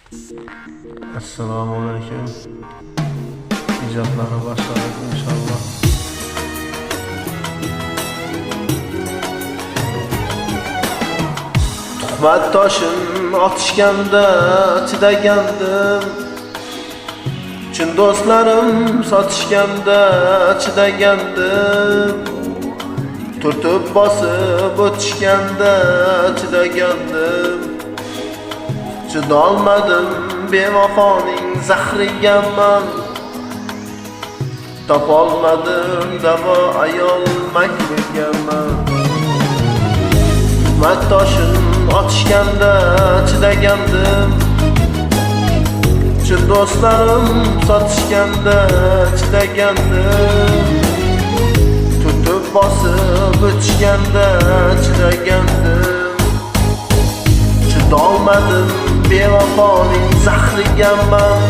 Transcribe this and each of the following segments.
Assalomu alaykum. İcatlarına başladık inşallah. Tuhmat taşın atışganda chidagandim. Chin do'stlarim satishganda chidagandim. Turtib bosib o'tishganda chidagandim. Chidolmadim bevafoning zahriga man. Topolmadim davo ayol makriga man. Tuhmat toshin otishganda chidagandim. Chin do'stlarim sotishganda chidagandim. Tutib bosib o'tishganda chidagandim. Chidolmadim bevafoning zahriga man.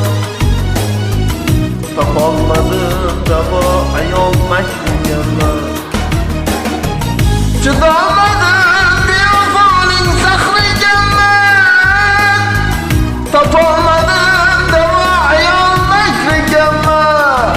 Topolmadim davo ayol makriga man. Chidolmadim bevafoning zahriga man. Topolmadim davo ayol makriga man.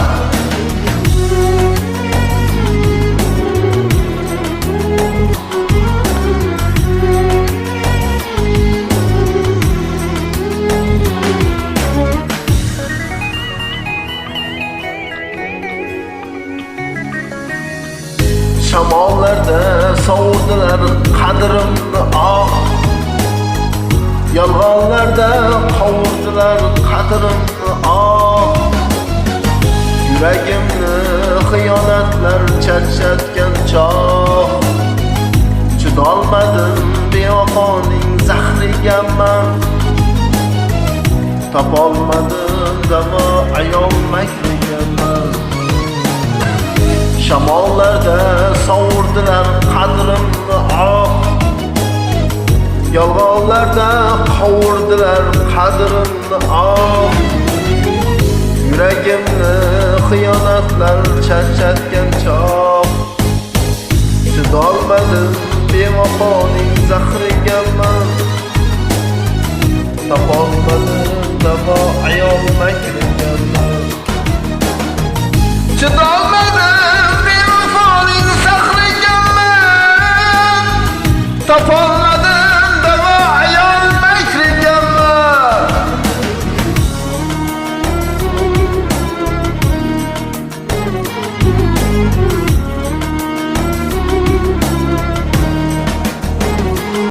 Shamollarda sovurdilar qadrimni ah. Yolg'onlarda qovurdilar qadrimni ah. Yuragimni xiyonatlar charchatgan choh. Chidolmadim bevafoning zahriga man. Topolmadim davo ayol makriga man. Shamollarda sovurdilar qadrimni ah. Yolg'onlarda qovurdilar qadrimni ah. Yuragimni xiyonatlar charchatgan choh. Chidolmadim bevafoning zahriga man.